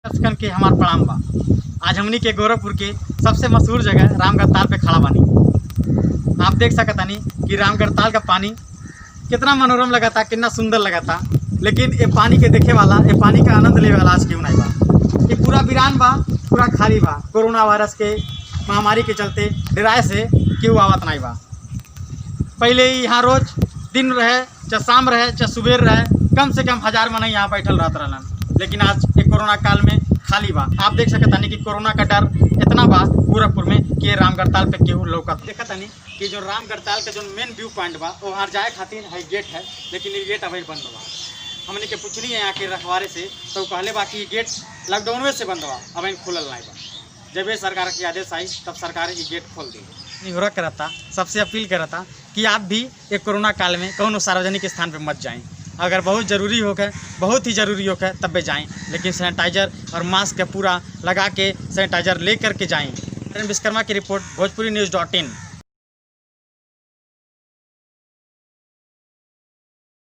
दर्शकन के हमार प्रणाम बा। आज हमनी के गोरखपुर के सबसे मशहूर जगह रामगढ़ ताल पे खड़ा बानी। आप देख सकतानी कि रामगढ़ ताल का पानी कितना मनोरम लगाता, कितना सुंदर लगाता। लेकिन ये पानी के देखे वाला, ये पानी का आनंद ले वाला आज क्यों नहीं बा। ये पूरा वीरान बा, पूरा खाली बा। कोरोना वायरस के महामारी के चलते डेराए से क्यों आवत नहीं बा। पहले यहाँ रोज दिन रहे, चाहे शाम रहे, चाहे सुबह रहे, कम से कम 1000 मनई यहाँ बैठल रहत रहलन। लेकिन आज ये कोरोना काल में खाली बा। आप देख सकतानी कि कोरोना का डर इतना बा गोरखपुर में कि ये रामगढ़ ताल पे केहू लौकत देखतानी कि जो रामगढ़ ताल के जो मेन व्यू पॉइंट बा वहाँ जाए खातिर है गेट है, लेकिन ये गेट अभी बंद बा। हमने के पूछनी है यहाँ के रखवारे से, तो कहले बा कि ये गेट लॉकडाउन में से बंद बा, अभी खुलल नहीं बा। जब ये सरकार की आदेश आई तब सरकार ये गेट खोल दी। निगरान करता, सबसे अपील करता कि आप भी एक कोरोना काल में कौन सार्वजनिक स्थान पर मत जाएं। अगर बहुत ज़रूरी हो गए, बहुत ही ज़रूरी हो गए तब भी जाएं, लेकिन सैनिटाइज़र और मास्क का पूरा लगा के सैनिटाइज़र ले करके जाएं। विश्वकर्मा की रिपोर्ट, भोजपुरी न्यूज़.in।